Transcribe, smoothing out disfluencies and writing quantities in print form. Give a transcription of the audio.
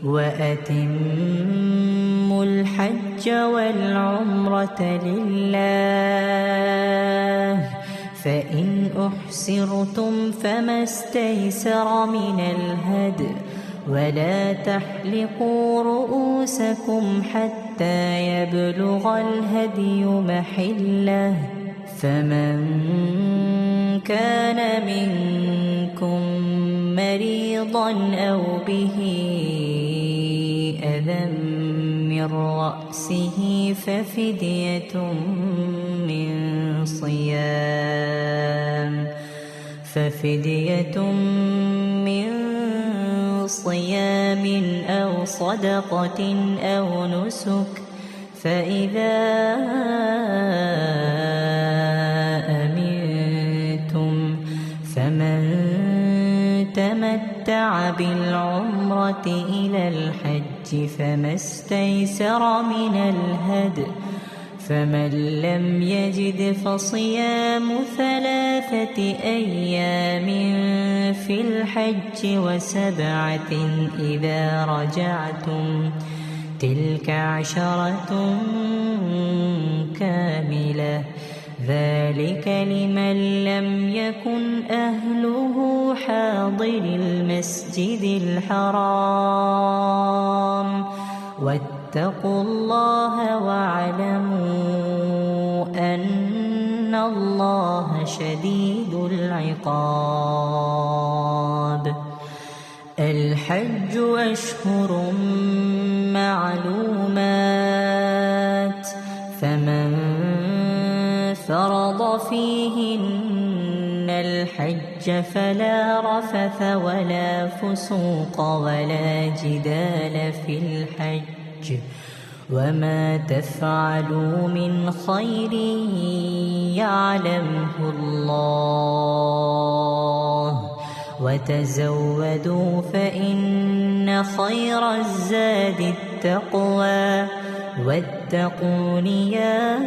وأتموا الحج والعمرة لله فإن أحصرتم فما استيسر من الهدي ولا تحلقوا رؤوسكم حتى يبلغ الهدي محله فمن كان منكم مريضا أو به أذى من رأسه ففدية من صيام أو صدقة أو نسك فإذا أمنتم فمن تمتع بالعمرة إلى الحج فما استيسر من الهدي فمن لم يجد فصيام 3 أيام في الحج و7 إذا رجعتم تلك 10 كاملة ذلك لمن لم يكن أهله حاضر المسجد الحرام واتقوا الله واعلموا أن الله شديد العقاب. الحج أشهر معلومات فمن فرض فيهن الحج فلا رفث ولا فسوق ولا جدال في الحج وما تفعلوا من خير يعلمه الله وتزودوا فإن خير الزاد التقوى واتقون يا